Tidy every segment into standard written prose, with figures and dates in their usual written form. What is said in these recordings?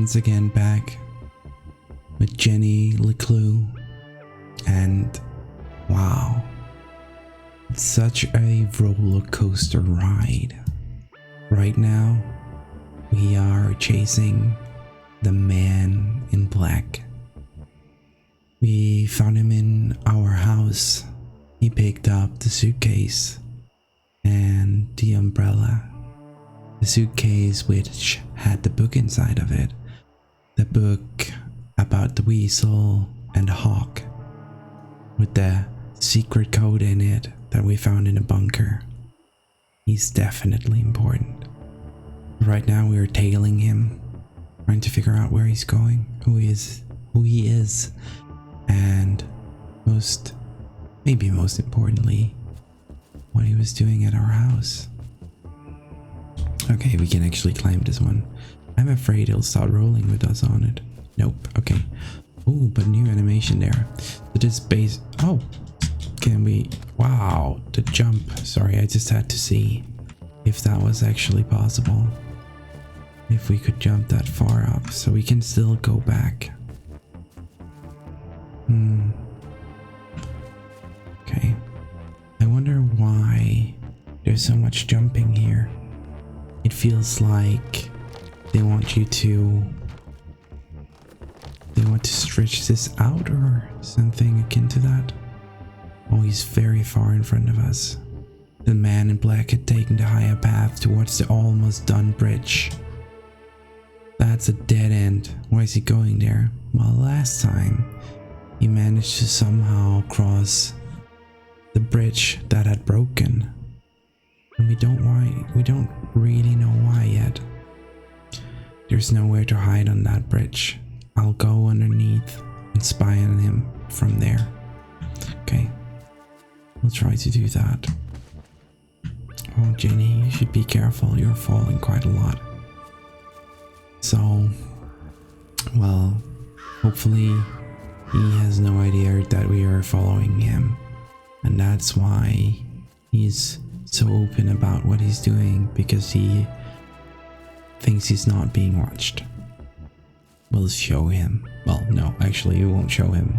once again back with Jenny LeClue, and wow, it's such a roller coaster ride. Right now, we are chasing the man in black. We found him in our house. He picked up the suitcase and the umbrella. The suitcase which had the book inside of it. The book about the weasel and the hawk, with the secret code in it that we found in a bunker. He's definitely important. Right now we are tailing him, trying to figure out where he's going, who he is, and maybe most importantly, what he was doing at our house. Okay, we can actually climb this one. I'm afraid it'll start rolling with us on it. Nope, okay. Oh, but new animation there. So this base, oh, can we, wow, the jump. Sorry, I just had to see if that was actually possible. If we could jump that far up, so we can still go back. Okay. I wonder why there's so much jumping here. It feels like they want to stretch this out or something akin to that. Oh, he's very far in front of us. The man in black had taken the higher path towards the almost done bridge. That's a dead end. Why is he going there? Well, last time he managed to somehow cross the bridge that had broken. And we don't really know why yet. There's nowhere to hide on that bridge. I'll go underneath and spy on him from there. Okay, we'll try to do that. Oh, Jenny, you should be careful. You're falling quite a lot. So, well, hopefully he has no idea that we are following him. And that's why he's so open about what he's doing, because he thinks he's not being watched. We'll show him. Well, no, actually we won't show him,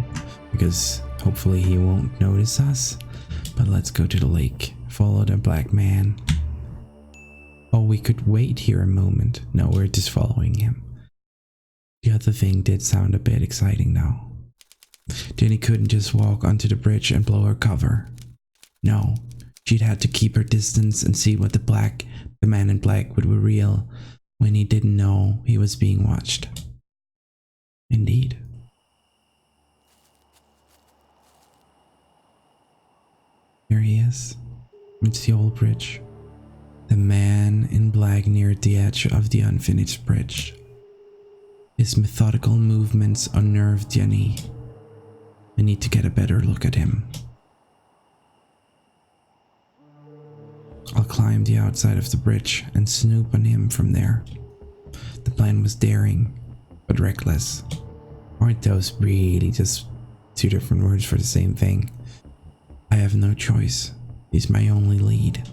because hopefully he won't notice us. But let's go to the lake. Follow the black man. Oh, we could wait here a moment. No, we're just following him. The other thing did sound a bit exciting now. Jenny couldn't just walk onto the bridge and blow her cover. No, she'd had to keep her distance and see what the man in black would reveal when he didn't know he was being watched. Indeed. Here he is. It's the old bridge. The man in black neared the edge of the unfinished bridge. His methodical movements unnerved Jenny. I need to get a better look at him. I'll climb the outside of the bridge and snoop on him from there. The plan was daring, but reckless. Aren't those really just two different words for the same thing? I have no choice. He's my only lead.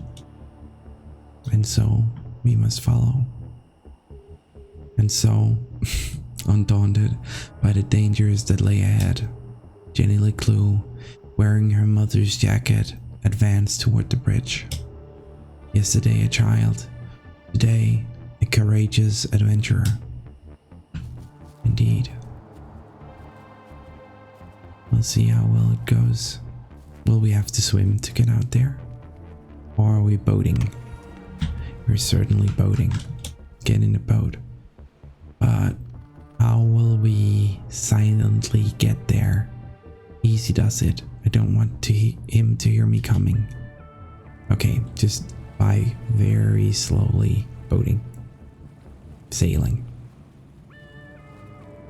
And so, we must follow. And so, undaunted by the dangers that lay ahead, Jenny LeClue, wearing her mother's jacket, advanced toward the bridge. Yesterday a child, today a courageous adventurer. Indeed. We'll see how well it goes. Will we have to swim to get out there? Or are we boating? We're certainly boating. Get in the boat. But how will we silently get there? Easy does it. I don't want him to hear me coming. Okay, just by very slowly boating. Sailing.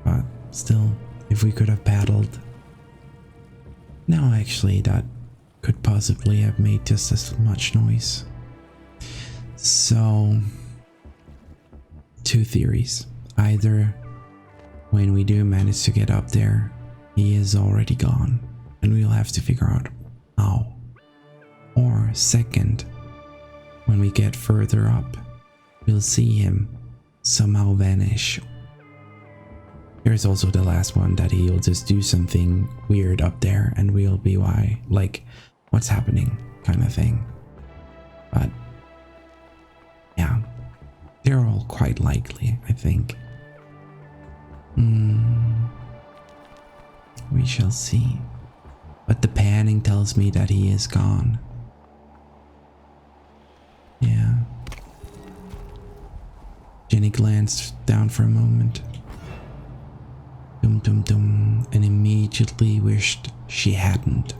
But still, if we could have paddled. No, actually, that could possibly have made just as much noise. So, two theories. Either when we do manage to get up there, he is already gone, and we'll have to figure out how. Or second, when we get further up, we'll see him somehow vanish There's also the last one that he'll just do something weird up there and we'll be like, what's happening kind of thing. But yeah, they're all quite likely, I think. We shall see. But the panning tells me that he is gone. Yeah. Jenny glanced down for a moment. Dum dum dum, and immediately wished she hadn't.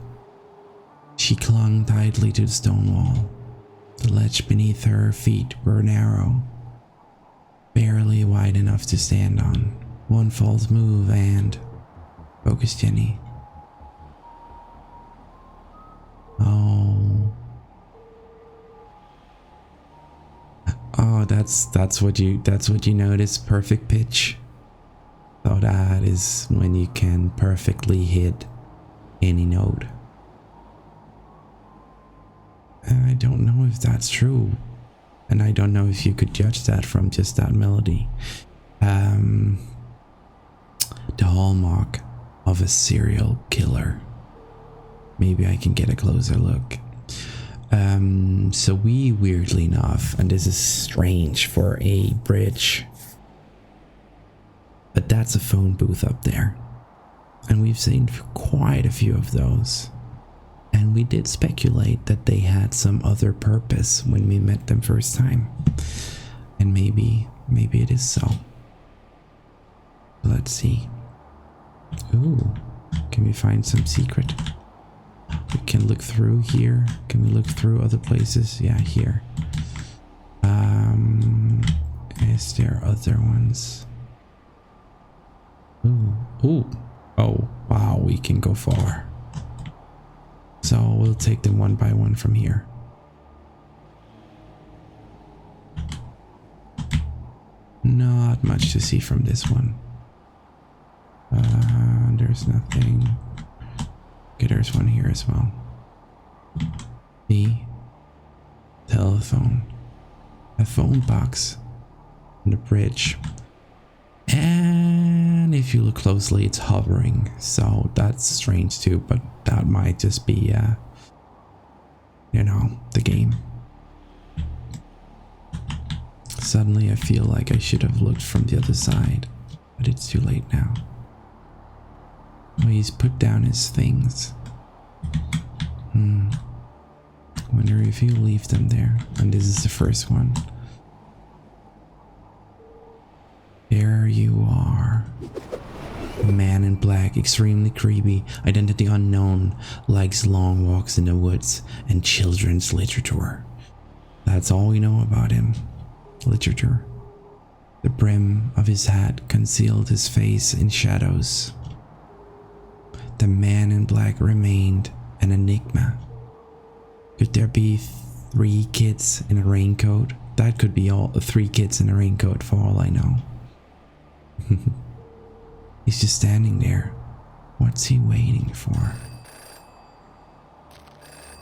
She clung tightly to the stone wall. The ledge beneath her feet were narrow, barely wide enough to stand on. One false move and... Focus, Jenny. Oh. Oh, that's what you notice. Perfect pitch. So that is when you can perfectly hit any note. And I don't know if that's true. And I don't know if you could judge that from just that melody. The hallmark of a serial killer. Maybe I can get a closer look. So we, weirdly enough, and this is strange for a bridge, but that's a phone booth up there. And we've seen quite a few of those. And we did speculate that they had some other purpose when we met them first time. And maybe it is so. Let's see. Ooh, can we find some secret? We can look through here. Can we look through other places? Yeah, here. Is there other ones? Ooh. Oh, wow, we can go far. So we'll take them one by one from here. Not much to see from this one. There's nothing. Okay, there's one here as well. The telephone. A phone box on the bridge. And if you look closely, it's hovering. So that's strange too, but that might just be, you know, the game. Suddenly I feel like I should have looked from the other side, but it's too late now. Oh, he's put down his things. Wonder if he'll leave them there. And this is the first one. There you are. A man in black, extremely creepy, identity unknown, likes long walks in the woods and children's literature. That's all we know about him. Literature. The brim of his hat concealed his face in shadows. The man in black remained an enigma. Could there be 3 kids in a raincoat? That could be all 3 kids in a raincoat for all I know. He's just standing there. What's he waiting for?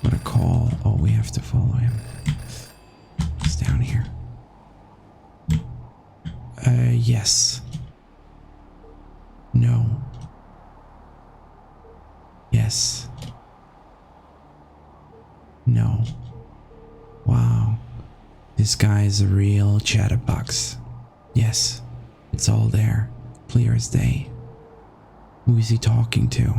What a call. Oh, we have to follow him. He's down here. Yes. No. Yes. No. Wow. This guy is a real chatterbox. Yes. It's all there. Clear as day. Who is he talking to?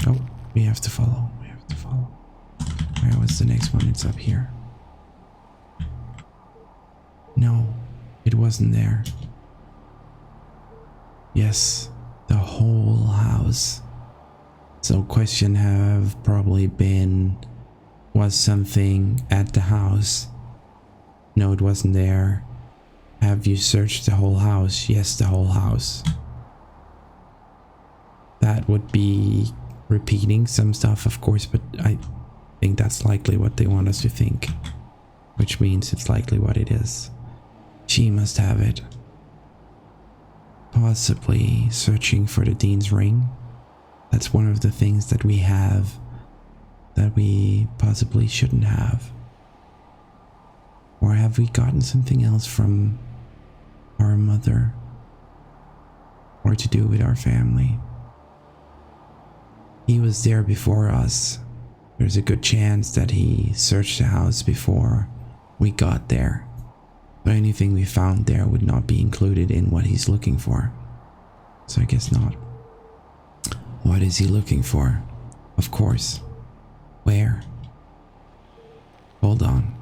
Oh, we have to follow. We have to follow. Where was the next one? It's up here. No, it wasn't there. Yes, the whole house. So question have probably been, was something at the house? No, it wasn't there. Have you searched the whole house? Yes, the whole house. That would be repeating some stuff, of course, but I think that's likely what they want us to think. Which means it's likely what it is. She must have it. Possibly searching for the Dean's ring. That's one of the things that we have that we possibly shouldn't have. Or have we gotten something else from our mother? or to do with our family. He was there before us. There's a good chance that he searched the house before we got there. So anything we found there would not be included in what he's looking for. So I guess not. What is he looking for? Of course. Where? Hold on.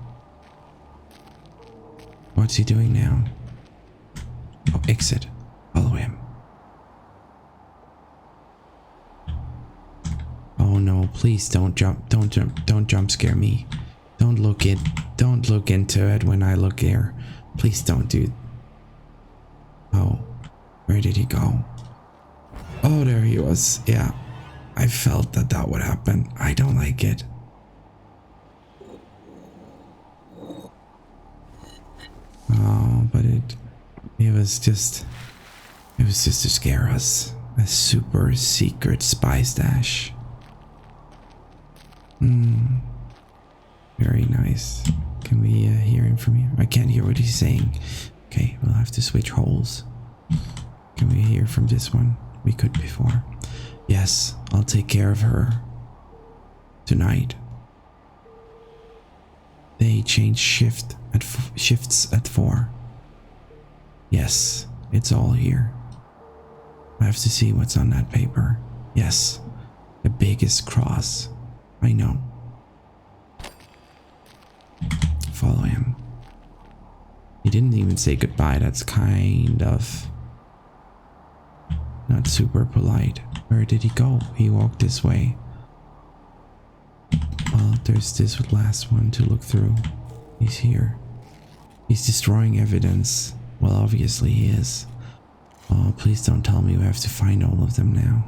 What's he doing now? Oh, exit. Follow him. Oh no, please don't jump scare me. Don't look into it when I look here. Please don't do. Oh, where did he go? Oh, there he was. Yeah, I felt that would happen. I don't like it. Oh, but it was just to scare us. A super secret spy stash. Very nice. Can we hear him from here? I can't hear what he's saying. Okay, we'll have to switch holes. Can we hear from this one? We could before. Yes, I'll take care of her tonight. They change shifts at 4. Yes, it's all here. I have to see what's on that paper. Yes, the biggest cross. I know. Follow him. He didn't even say goodbye. That's kind of not super polite. Where did he go? He walked this way. Well, there's this last one to look through. He's here. He's destroying evidence. Well, obviously he is. Oh, please don't tell me we have to find all of them now.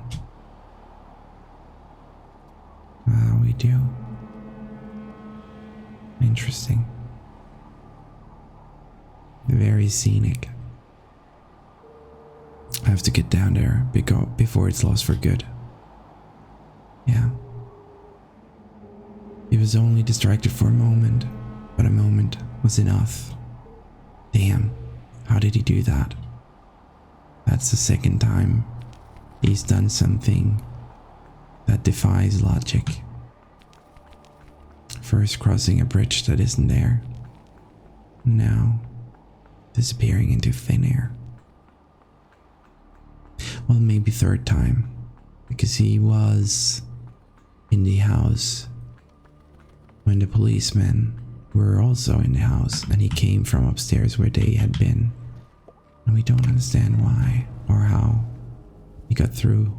We do. Interesting. Very scenic. I have to get down there before it's lost for good. Yeah. He was only distracted for a moment, but a moment was enough. Damn, how did he do that? That's the second time he's done something that defies logic. First crossing a bridge that isn't there. Now disappearing into thin air. Well, maybe third time, because he was in the house when the policemen were also in the house, and he came from upstairs where they had been, and we don't understand why or how he got through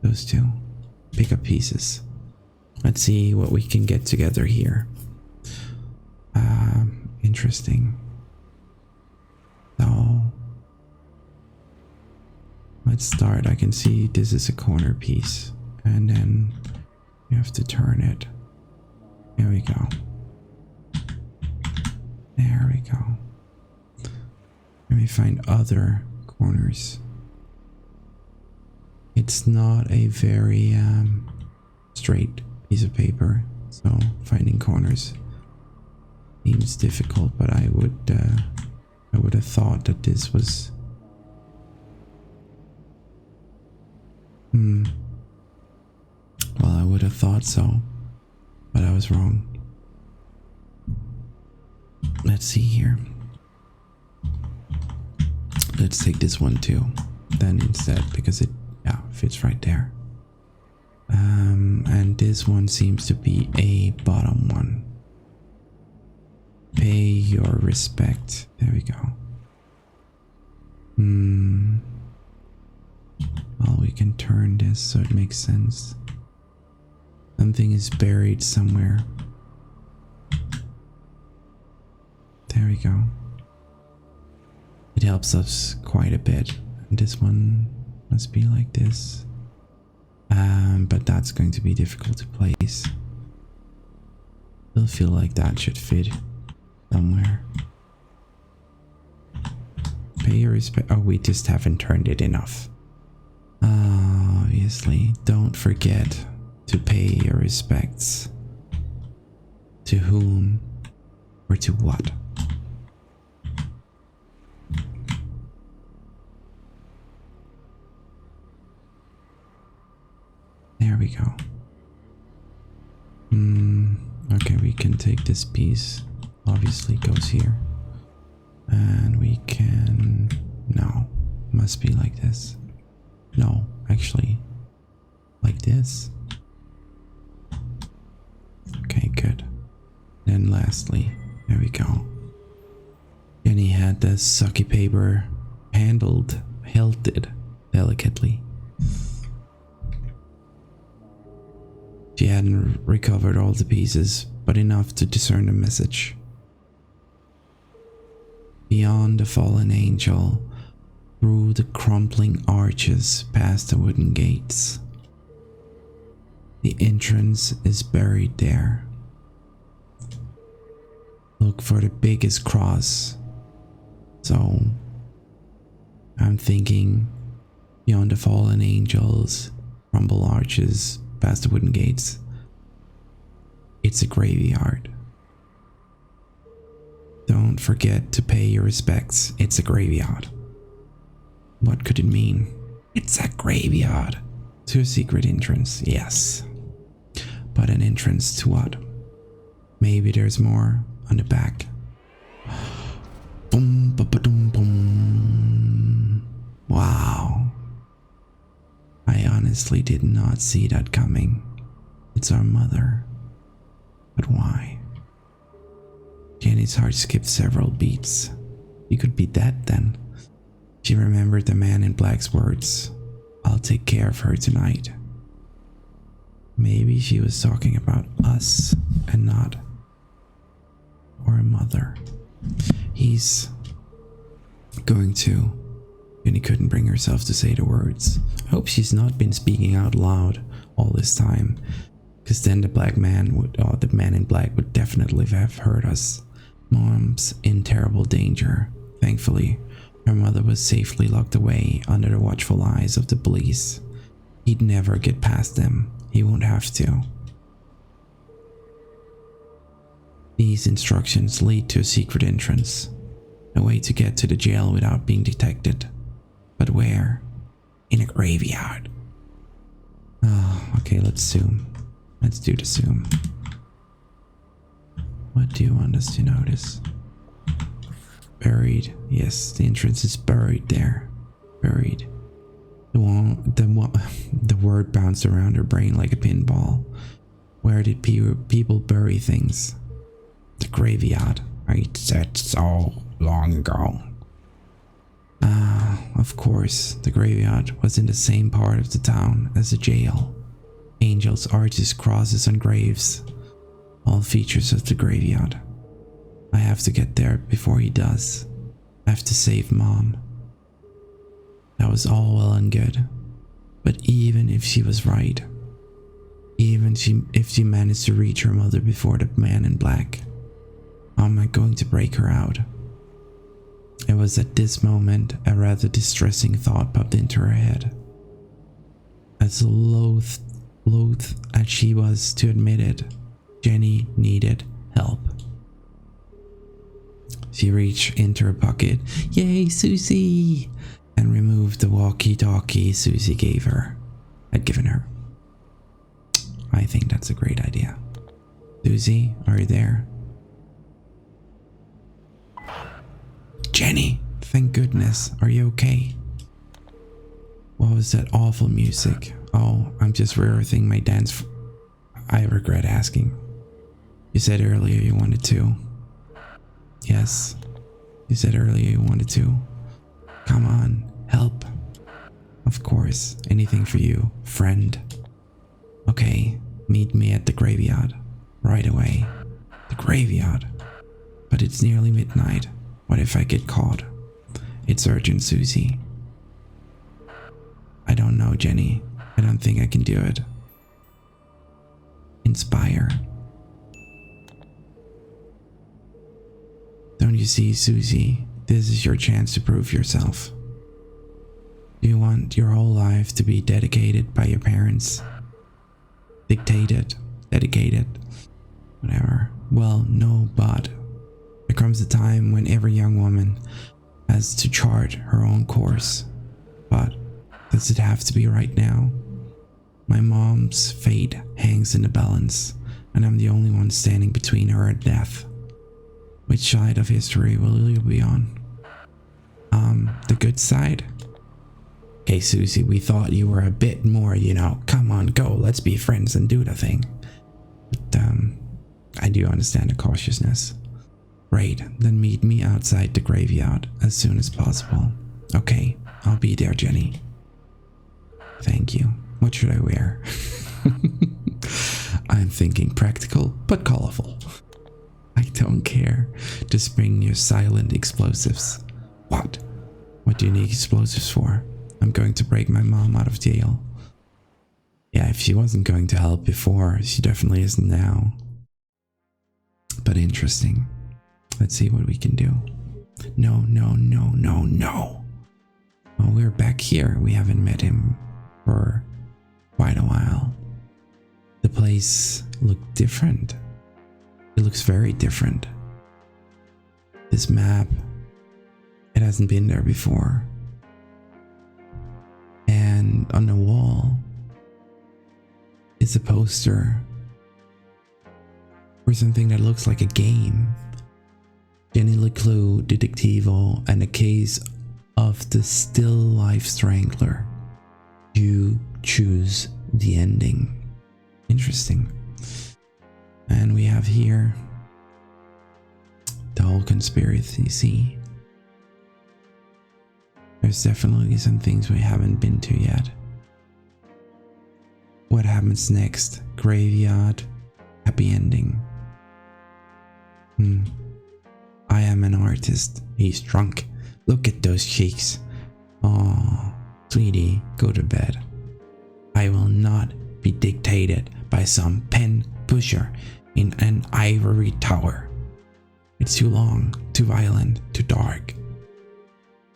those two. Pick up pieces. Let's see what we can get together here. Interesting. So let's start. I can see this is a corner piece, and then you have to turn it. There we go. There we go. Let me find other corners. It's not a very straight piece of paper, so finding corners seems difficult, but I would have thought that this was well, I would have thought so, but I was wrong. Let's see here. Let's take this one too then instead, because it fits right there. And this one seems to be a bottom one. Pay your respect. There we go. Well, we can turn this so it makes sense. Something is buried somewhere. There we go. It helps us quite a bit. And this one must be like this. But that's going to be difficult to place. Still feel like that should fit somewhere. Pay your respect. Oh, we just haven't turned it enough. Obviously, don't forget to pay your respects. To whom or to what? we go. Okay, we can take this piece. Obviously goes here. And we can... No, must be like this. No, actually, like this. Okay, good. Then lastly, there we go. Jenny had the sucky paper held it delicately. She hadn't recovered all the pieces, but enough to discern the message. Beyond the fallen angel, through the crumbling arches, past the wooden gates. The entrance is buried there. Look for the biggest cross. So, I'm thinking beyond the fallen angels, crumbled arches, past the wooden gates. It's a graveyard. Don't forget to pay your respects. It's a graveyard. What could it mean? It's a graveyard. To a secret entrance, yes. But an entrance to what? Maybe there's more on the back. Boom, ba ba dum boom. Wow. I honestly did not see that coming. It's our mother. But why? Jenny's heart skipped several beats. You could be dead then. She remembered the man in black's words. I'll take care of her tonight. Maybe she was talking about us and not our mother. He's going to. Jenny couldn't bring herself to say the words. I hope she's not been speaking out loud all this time, because then the man in black would definitely have heard us. Mom's in terrible danger. Thankfully, her mother was safely locked away under the watchful eyes of the police. He'd never get past them. He won't have to. These instructions lead to a secret entrance. A way to get to the jail without being detected. But where? In a graveyard. Oh, okay, let's zoom. Let's do the zoom. What do you want us to notice? Buried. Yes, the entrance is buried there. Buried. The word bounced around her brain like a pinball. Where did people bury things? The graveyard. I said so long ago. Of course, the graveyard was in the same part of the town as the jail. Angels, arches, crosses, and graves. All features of the graveyard. I have to get there before he does. I have to save Mom. That was all well and good. But even if she was right, if she managed to reach her mother before the man in black, how am I going to break her out? It was at this moment a rather distressing thought popped into her head. As loath as she was to admit it, Jenny needed help. She reached into her pocket, "Yay, Susie!" and removed the walkie-talkie Susie had given her. I think that's a great idea. Susie, are you there? Jenny, thank goodness. Are you okay? What was that awful music? Oh, I'm just rehearsing my dance. I regret asking. You said earlier you wanted to. Yes, you said earlier you wanted to. Come on, help. Of course, anything for you, friend. Okay, meet me at the graveyard. Right away. The graveyard. But it's nearly midnight. What if I get caught? It's urgent, Susie. I don't know, Jenny. I don't think I can do it. Inspire. Don't you see, Susie? This is your chance to prove yourself. Do you want your whole life to be dedicated by your parents? Dedicated, whatever. Well, no, but there comes a time when every young woman has to chart her own course. But does it have to be right now? My mom's fate hangs in the balance, and I'm the only one standing between her and death. Which side of history will you be on? The good side? Okay, Susie, we thought you were a bit more, you know, come on, go, let's be friends and do the thing. But, I do understand the cautiousness. Great, then meet me outside the graveyard as soon as possible. Okay, I'll be there, Jenny. Thank you. What should I wear? I'm thinking practical, but colorful. I don't care. Just bring your silent explosives. What? What do you need explosives for? I'm going to break my mom out of jail. Yeah, if she wasn't going to help before, she definitely isn't now. But interesting. Let's see what we can do. No. Well, we're back here. We haven't met him for quite a while. The place looked different. It looks very different. This map, it hasn't been there before. And on the wall is a poster for something that looks like a game. Jenny LeClue, Dedectivu, and a case of the still life strangler. You choose the ending. Interesting. And we have here the whole conspiracy. There's definitely some things we haven't been to yet. What happens next? Graveyard. Happy ending. I am an artist. He's drunk. Look at those cheeks. Oh, sweetie, go to bed. I will not be dictated by some pen pusher in an ivory tower. It's too long, too violent, too dark.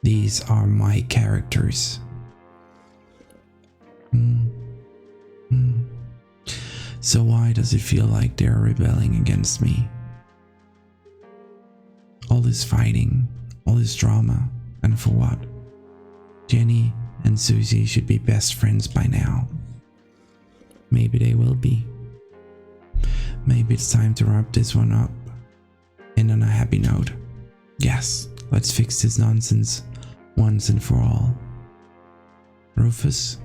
These are my characters. So why does it feel like they're rebelling against me? All this fighting, all this drama, and for what? Jenny and Susie should be best friends by now. Maybe they will be. Maybe it's time to wrap this one up. And on a happy note. Yes, let's fix this nonsense once and for all. Rufus,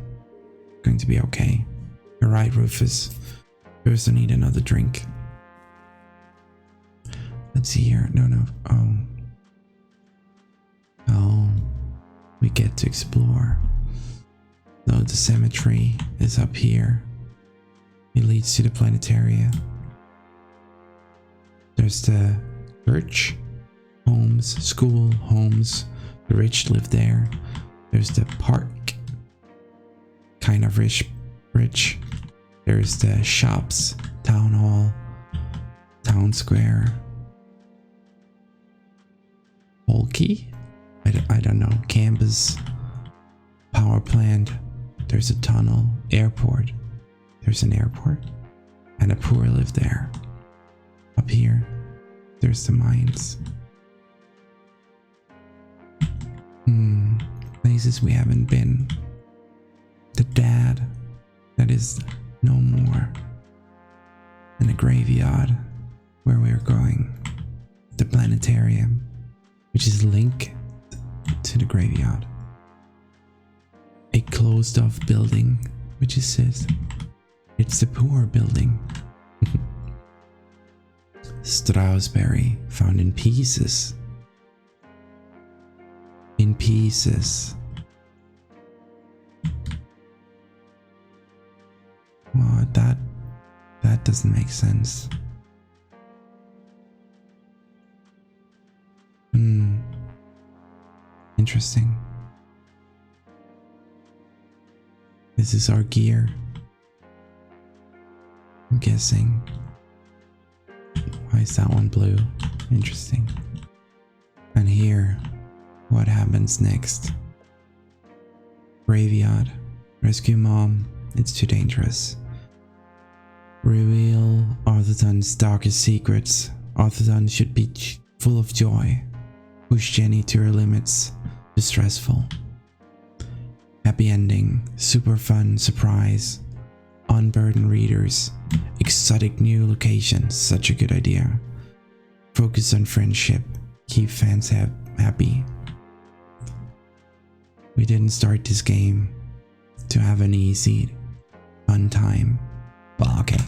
going to be okay. You're right, Rufus. First I need another drink. Let's see here. No. Oh, we get to explore. No, the cemetery is up here. It leads to the planetarium. There's the church, homes, school, homes. The rich live there. There's the park, kind of rich. There's the shops, town hall, town square. Bulky? I don't know. Campus, power plant. There's a tunnel, airport. There's an airport. And the poor live there. Up here, there's the mines. Places we haven't been. The dad that is no more. And the graveyard where we're going. The planetarium, which is linked to the graveyard. A closed off building, which is says it's the poor building. Strawberry found in pieces. In pieces. Well, that doesn't make sense. Interesting. This is our gear. I'm guessing. Why is that one blue? Interesting. And here, what happens next? Graveyard. Rescue mom. It's too dangerous. Reveal Arthurton's darkest secrets. Arthurton should be full of joy. Push Jenny to her limits. Distressful. Happy ending. Super fun surprise. unburden readers, exotic new locations, such a good idea. Focus on friendship, keep fans happy. We didn't start this game to have an easy, fun time. Well, okay,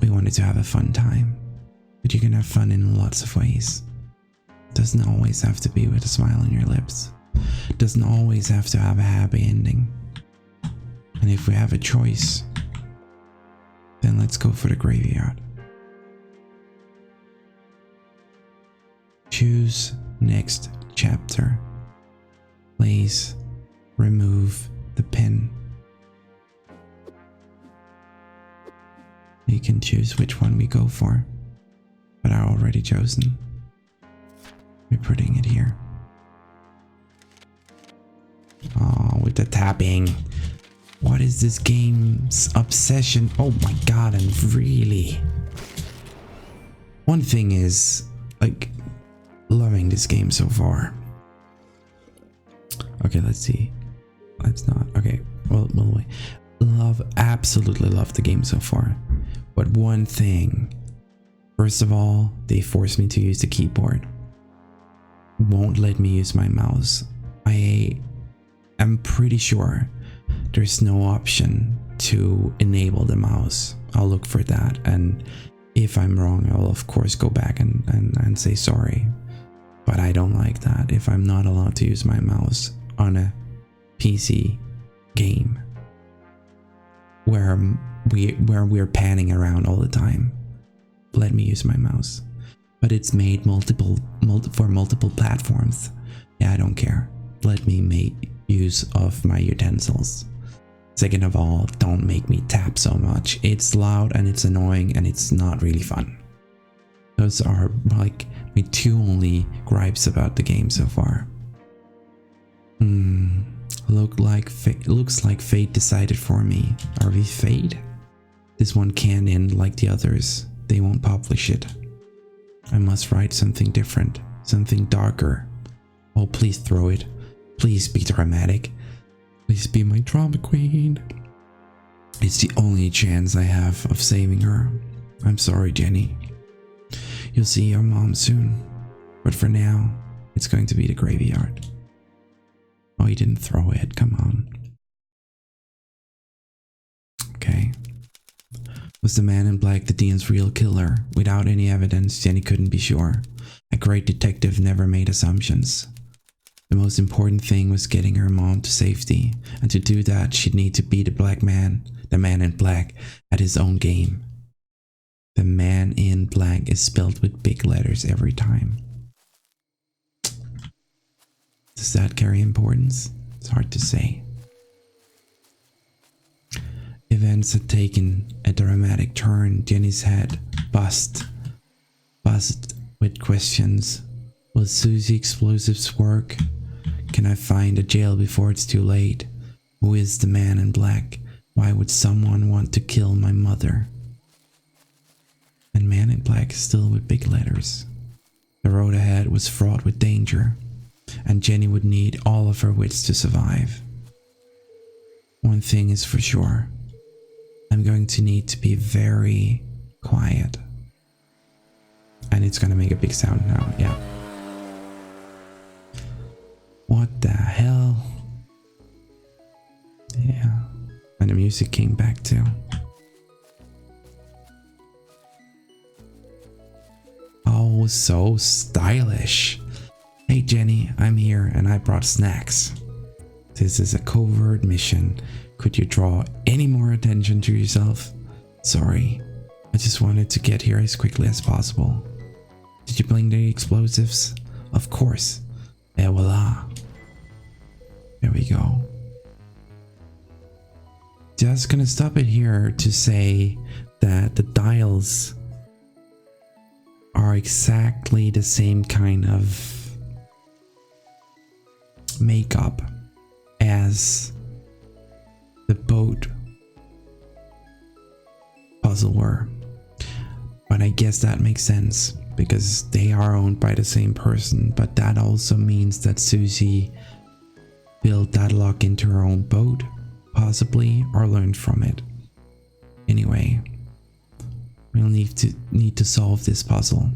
we wanted to have a fun time, but you can have fun in lots of ways. Doesn't always have to be with a smile on your lips. Doesn't always have to have a happy ending. And if we have a choice, then let's go for the graveyard. Choose next chapter. Please remove the pin. You can choose which one we go for, but I already chosen. We're putting it here. Oh, with the tapping. What is this game's obsession? Oh my god, and really. One thing is, like, loving this game so far. Okay, let's see. Let's not. Okay, well, wait. Absolutely love the game so far. But one thing. First of all, they forced me to use the keyboard. Won't let me use my mouse. I am pretty sure there's no option to enable the mouse. I'll look for that, and if I'm wrong, I'll of course go back and say sorry. But I don't like that if I'm not allowed to use my mouse on a PC game where we're panning around all the time. Let me use my mouse. But it's made for multiple platforms. Yeah, I don't care. Let me make use of my utensils. Second of all, don't make me tap so much. It's loud and it's annoying and it's not really fun. Those are like my two only gripes about the game so far. Looks like fate decided for me. Are we fate? This one can't end like the others. They won't publish it. I must write something different, something darker. Oh, please throw it. Please be dramatic. Please be my drama queen. It's the only chance I have of saving her. I'm sorry, Jenny. You'll see your mom soon. But for now, it's going to be the graveyard. Oh, you didn't throw it. Come on. Okay. Was the man in black the Dean's real killer? Without any evidence, Jenny couldn't be sure. A great detective never made assumptions. The most important thing was getting her mom to safety, and to do that she'd need to beat the man in black, at his own game. The man in black is spelled with big letters every time. Does that carry importance? It's hard to say. Events had taken a dramatic turn. Jenny's head buzzed with questions. Will Susie explosives work? Can I find a jail before it's too late? Who is the man in black? Why would someone want to kill my mother? And man in black is still with big letters. The road ahead was fraught with danger, and Jenny would need all of her wits to survive. One thing is for sure. I'm going to need to be very quiet. And it's gonna make a big sound now, yeah. What the hell? Yeah. And the music came back too. Oh, so stylish. Hey Jenny, I'm here and I brought snacks. This is a covert mission. Could you draw any more attention to yourself? Sorry, I just wanted to get here as quickly as possible. Did you bring the explosives? Of course. Et voila. There we go. Just gonna stop it here to say that the dials are exactly the same kind of makeup as the boat puzzle were. But I guess that makes sense because they are owned by the same person, but that also means that Susie built that lock into her own boat, possibly, or learned from it. Anyway, we'll need to solve this puzzle.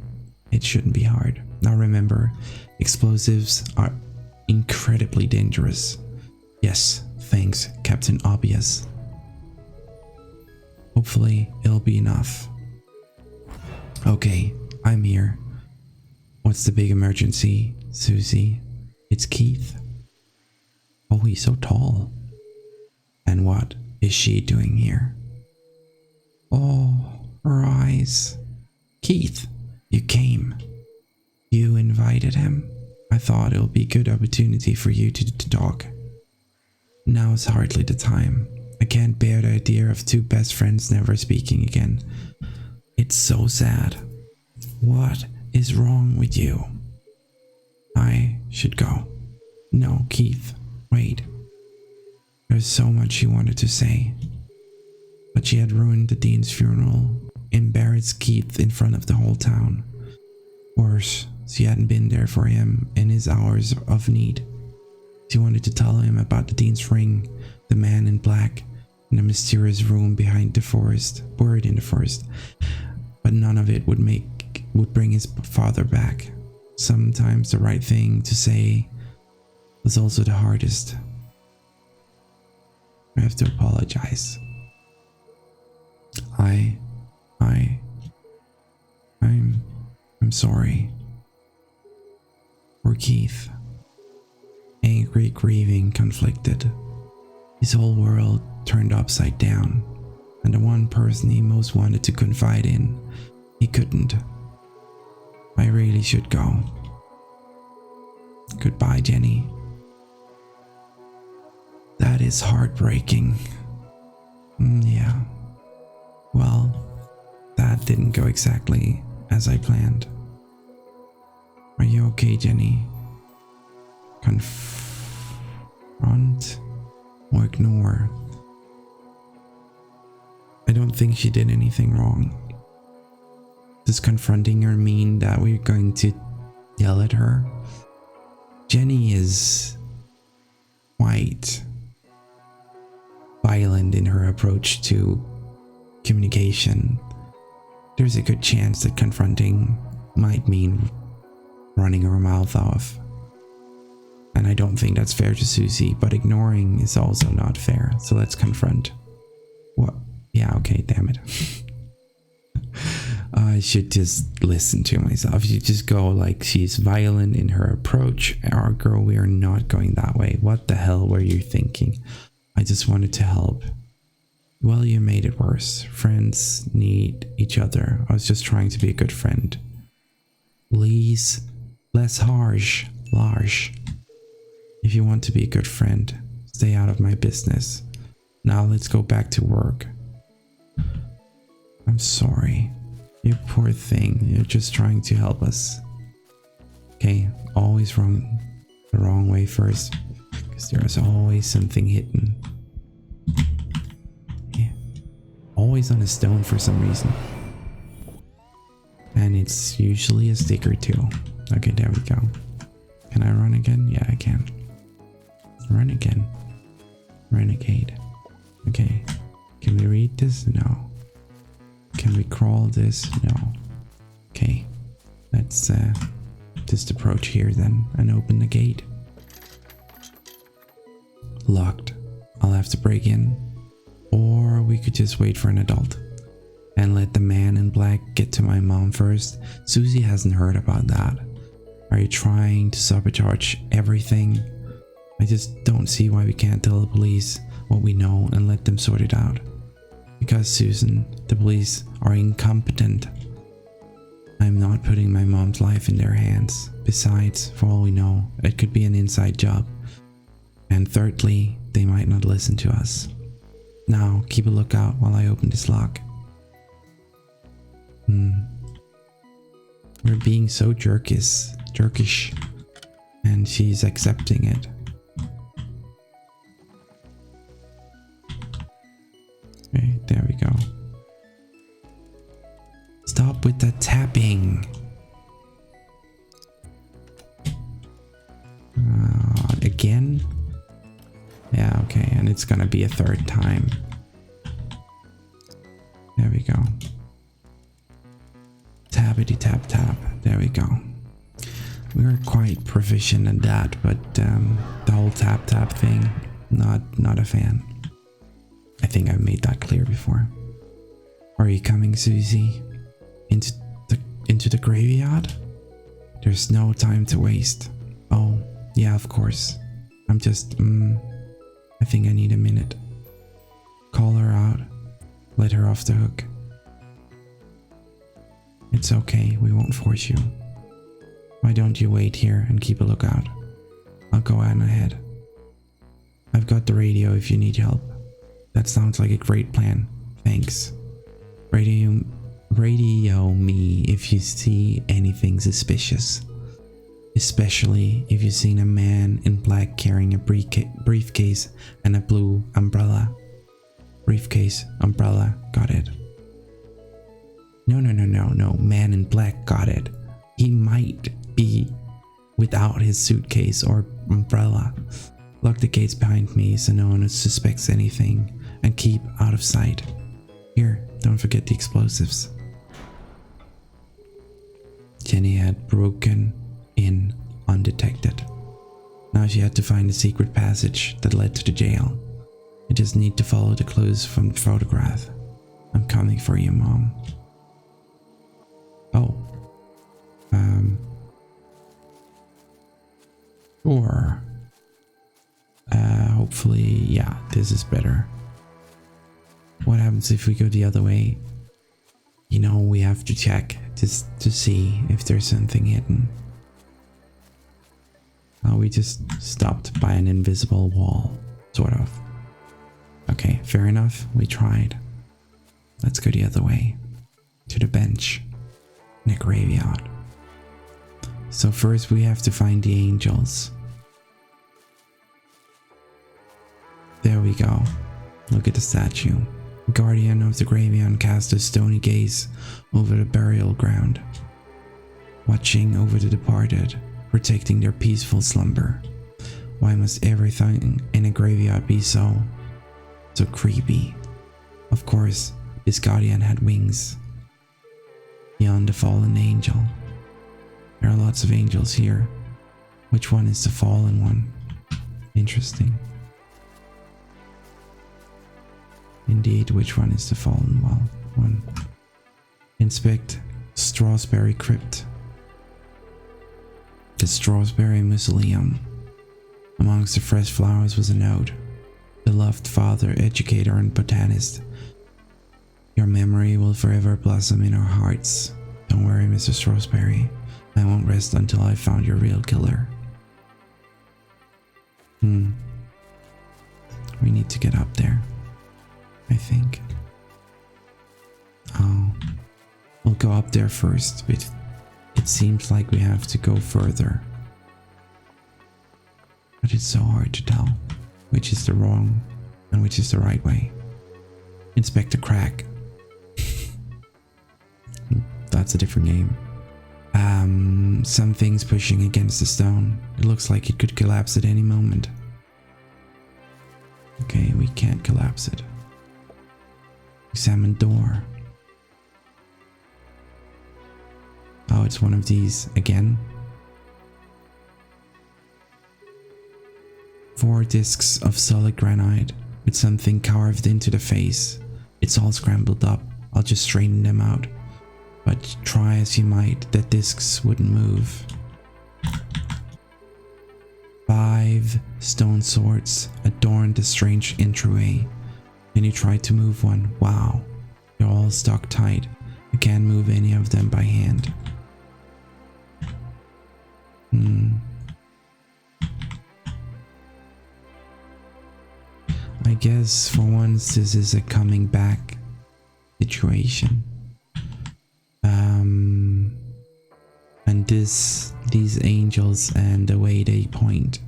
It shouldn't be hard. Now remember, explosives are incredibly dangerous. Yes, thanks, Captain Obvious. Hopefully, it'll be enough. Okay, I'm here. What's the big emergency, Susie? It's Keith. Oh, he's so tall. And what is she doing here? Oh, her eyes. Keith, you came. You invited him. I thought it would be a good opportunity for you to talk. Now is hardly the time. I can't bear the idea of two best friends never speaking again. It's so sad. What is wrong with you? I should go. No, Keith, wait. There's so much she wanted to say. But she had ruined the Dean's funeral, embarrassed Keith in front of the whole town. Worse, she hadn't been there for him in his hours of need. She wanted to tell him about the Dean's ring, the man in black, in the mysterious room behind the forest, buried in the forest. But none of it would bring his father back. Sometimes the right thing to say was also the hardest. I have to apologize. I'm sorry. Poor Keith. Angry, grieving, conflicted. His whole world turned upside down, and the one person he most wanted to confide in, he couldn't. I really should go. Goodbye, Jenny. That is heartbreaking. Yeah. Well, that didn't go exactly as I planned. Are you okay, Jenny? Confront or ignore? I don't think she did anything wrong. Does confronting her mean that we're going to yell at her? Jenny is quite violent in her approach to communication. There's a good chance that confronting might mean running her mouth off. And I don't think that's fair to Susie, but ignoring is also not fair. So let's confront. What? Yeah, okay, damn it. I should just listen to myself. You just go like, she's violent in her approach. Our girl, we are not going that way. What the hell were you thinking? I just wanted to help. Well, you made it worse. Friends need each other. I was just trying to be a good friend. Please, less harsh, Large. If you want to be a good friend, stay out of my business. Now let's go back to work. I'm sorry. You poor thing. You're just trying to help us. Okay, always the wrong way first. Because there's always something hidden. Yeah. Always on a stone for some reason. And it's usually a sticker too. Okay, there we go. Can I run again? Yeah, I can. Run again. Renegade. Okay. Can we read this? No. Can we crawl this? No. Okay. Let's just approach here then and open the gate. Locked. I'll have to break in. Or we could just wait for an adult and let the man in black get to my mom first. Susie hasn't heard about that. Are you trying to sabotage everything? I just don't see why we can't tell the police what we know and let them sort it out. Because, Susan, the police are incompetent. I'm not putting my mom's life in their hands. Besides, for all we know, it could be an inside job. And thirdly, they might not listen to us. Now, keep a lookout while I open this lock. We're being so jerkish, and she's accepting it. Okay, there we go. Stop with the tapping. Again? Yeah, okay, and it's gonna be a third time. There we go. Tappity tap tap. There we go. We're quite proficient in that, but the whole tap tap thing, not a fan. I think I've made that clear before. Are you coming, Susie? Into the graveyard? There's no time to waste. Oh, yeah, of course. I'm just, I think I need a minute. Call her out. Let her off the hook. It's okay, we won't force you. Why don't you wait here and keep a lookout? I'll go on ahead. I've got the radio if you need help. That sounds like a great plan. Thanks. Radio me if you see anything suspicious. Especially if you've seen a man in black carrying a briefcase and a blue umbrella. Briefcase, umbrella, got it. No, man in black, got it. He might be without his suitcase or umbrella. Lock the gates behind me so no one suspects anything and keep out of sight. Here, don't forget the explosives. Jenny had broken in undetected. Now she had to find a secret passage that led to the jail. I just need to follow the clues from the photograph. I'm coming for you, Mom. Oh. Sure. Hopefully, yeah, this is better. What happens if we go the other way? You know, we have to check just to see if there's something hidden. Oh, we just stopped by an invisible wall, sort of. Okay, fair enough, we tried. Let's go the other way. To the bench. In a graveyard. So first we have to find the angels. There we go. Look at the statue. The guardian of the graveyard cast a stony gaze over the burial ground, watching over the departed, protecting their peaceful slumber. Why must everything in a graveyard be so creepy? Of course, this guardian had wings. Beyond the fallen angel. There are lots of angels here. Which one is the fallen one? Interesting. Indeed, which one is the fallen one? Inspect Strawberry Crypt. The Strawberry Mausoleum. Amongst the fresh flowers was a note. Beloved father, educator, and botanist. Your memory will forever blossom in our hearts. Don't worry, Mr. Strawberry. I won't rest until I've found your real killer. We need to get up there, I think. Oh, we'll go up there first, but it seems like we have to go further. But it's so hard to tell which is the wrong and which is the right way. Inspect the crack. That's a different game. Something's pushing against the stone. It looks like it could collapse at any moment. Okay, we can't collapse it. Examine door. Oh, it's one of these again. 4 discs of solid granite with something carved into the face. It's all scrambled up. I'll just straighten them out. But try as you might, the discs wouldn't move. 5 stone swords adorned the strange entryway. Then you tried to move one. Wow, they're all stuck tight. I can't move any of them by hand. I guess for once this is a coming back situation. And these angels and the way they point,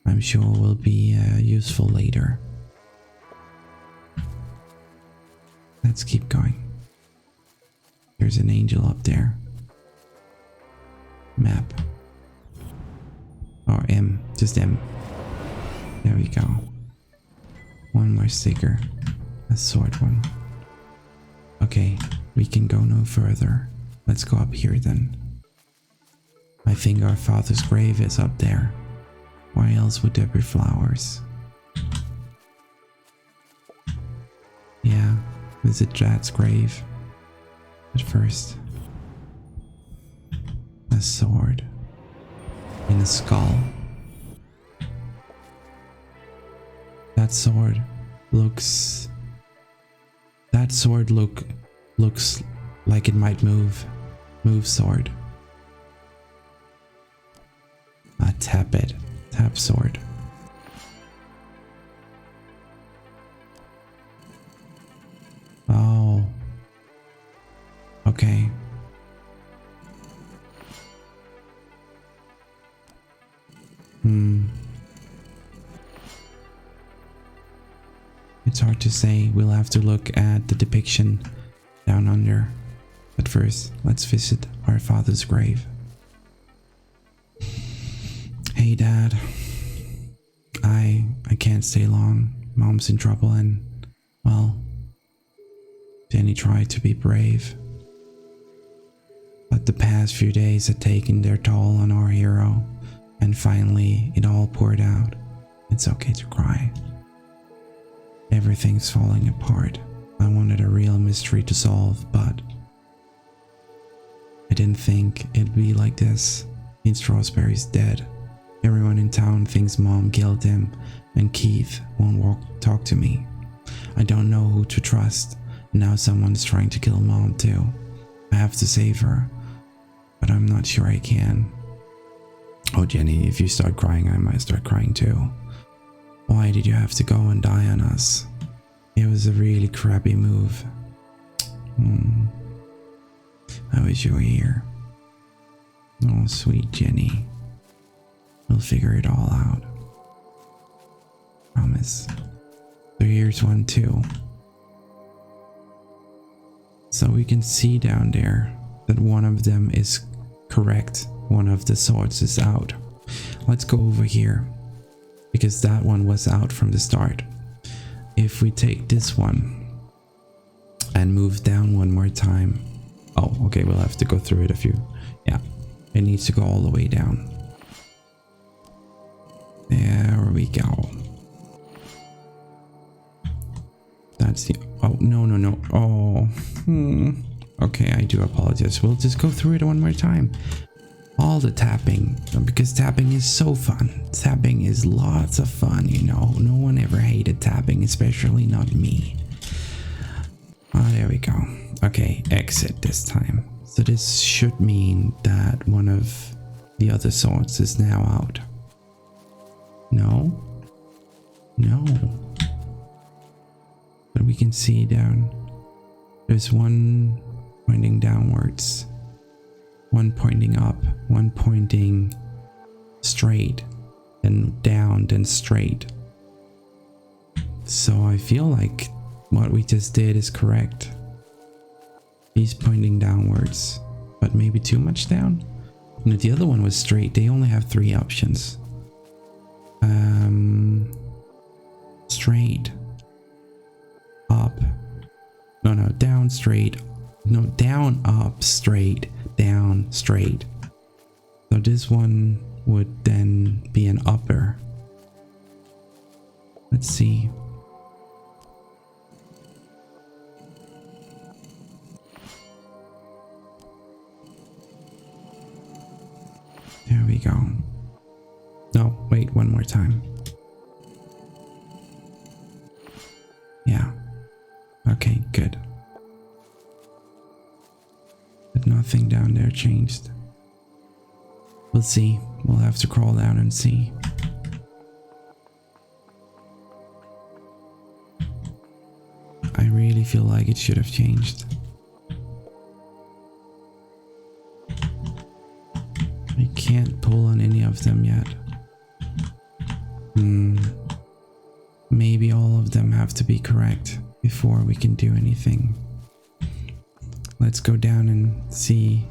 I'm sure will be useful later. Let's keep going. There's an angel up there. Map. Or M, just M. There we go. One more sticker. A sword one. Okay, we can go no further. Let's go up here then. I think our father's grave is up there. Why else would there be flowers? Yeah, visit Jad's grave. But first, a sword in a skull. That sword looks like it might move. Move sword. Tap it. Tap sword. Oh. Okay. It's hard to say. We'll have to look at the depiction down under. But first, let's visit our father's grave. Hey Dad. I can't stay long. Mom's in trouble and, well, Jenny tried to be brave. But the past few days had taken their toll on our hero, and finally it all poured out. It's okay to cry. Everything's falling apart. I wanted a real mystery to solve, but I didn't think it'd be like this. Strawberry's dead. Everyone in town thinks Mom killed him, and Keith won't talk to me. I don't know who to trust, and now someone's trying to kill Mom too. I have to save her, but I'm not sure I can. Oh Jenny, if you start crying, I might start crying too. Why did you have to go and die on us? It was a really crappy move. I wish you were here. Oh, sweet Jenny. We'll figure it all out. Promise. So here's one too. So we can see down there that one of them is correct. One of the swords is out. Let's go over here, because that one was out from the start. If we take this one and move down one more time. Oh, okay, we'll have to go through it a few. Yeah, it needs to go all the way down. There we go. That's the... Oh, no. Oh, Okay, I do apologize. We'll just go through it one more time. All the tapping, because tapping is so fun. Tapping is lots of fun, you know. No one ever hated tapping, especially not me. Oh, there we go. Okay, exit this time. So this should mean that one of the other swords is now out. No. But we can see down. There's one pointing downwards. One pointing up, one pointing straight, then down, then straight. So I feel like what we just did is correct. He's pointing downwards, but maybe too much down? No, the other one was straight. They only have 3 options. Straight. Up. No, down, straight. No, down, up, straight. Down, straight. So this one would then be an upper. Let's see. There we go. No, wait, one more time. Yeah. Okay, good. But nothing down there changed. We'll see. We'll have to crawl down and see. I really feel like it should have changed. I can't pull on any of them yet. Maybe all of them have to be correct before we can do anything. Let's go down and see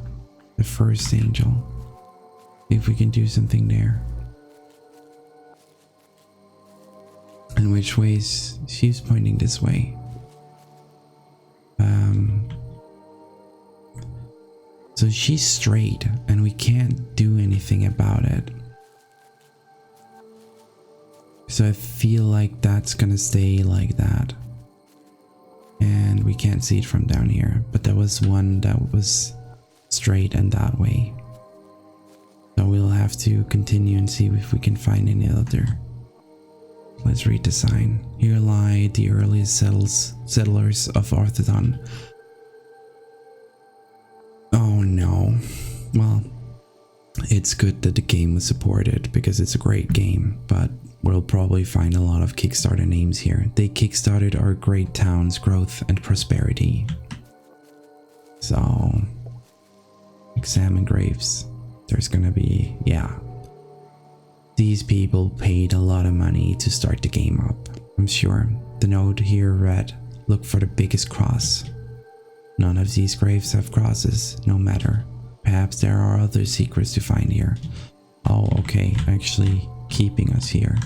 the first angel. If we can do something there. And which ways she's pointing this way. So she's straight and we can't do anything about it. So I feel like that's gonna stay like that. And we can't see it from down here, but there was one that was straight and that way. So we'll have to continue and see if we can find any other. Let's read the sign. Here lie the earliest settlers of Arthedon. Oh no. Well, it's good that the game was supported because it's a great game, but we'll probably find a lot of Kickstarter names here. They kickstarted our great town's growth and prosperity. So, examine graves. There's gonna be, yeah. These people paid a lot of money to start the game up, I'm sure. The note here read, look for the biggest cross. None of these graves have crosses, no matter. Perhaps there are other secrets to find here. Oh, okay, actually keeping us here.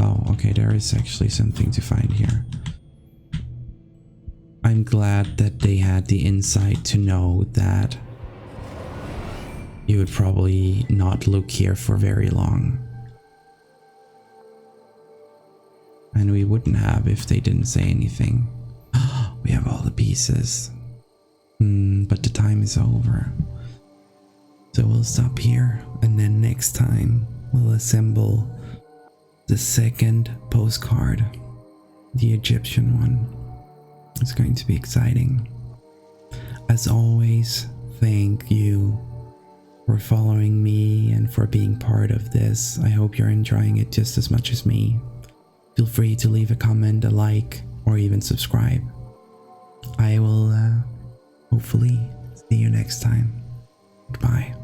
Oh, okay, there is actually something to find here. I'm glad that they had the insight to know that you would probably not look here for very long. And we wouldn't have if they didn't say anything. We have all the pieces. But the time is over. So we'll stop here, and then next time we'll assemble the second postcard, the Egyptian one. It's going to be exciting. As always, thank you for following me and for being part of this. I hope you're enjoying it just as much as me. Feel free to leave a comment, a like, or even subscribe. I will hopefully see you next time. Goodbye.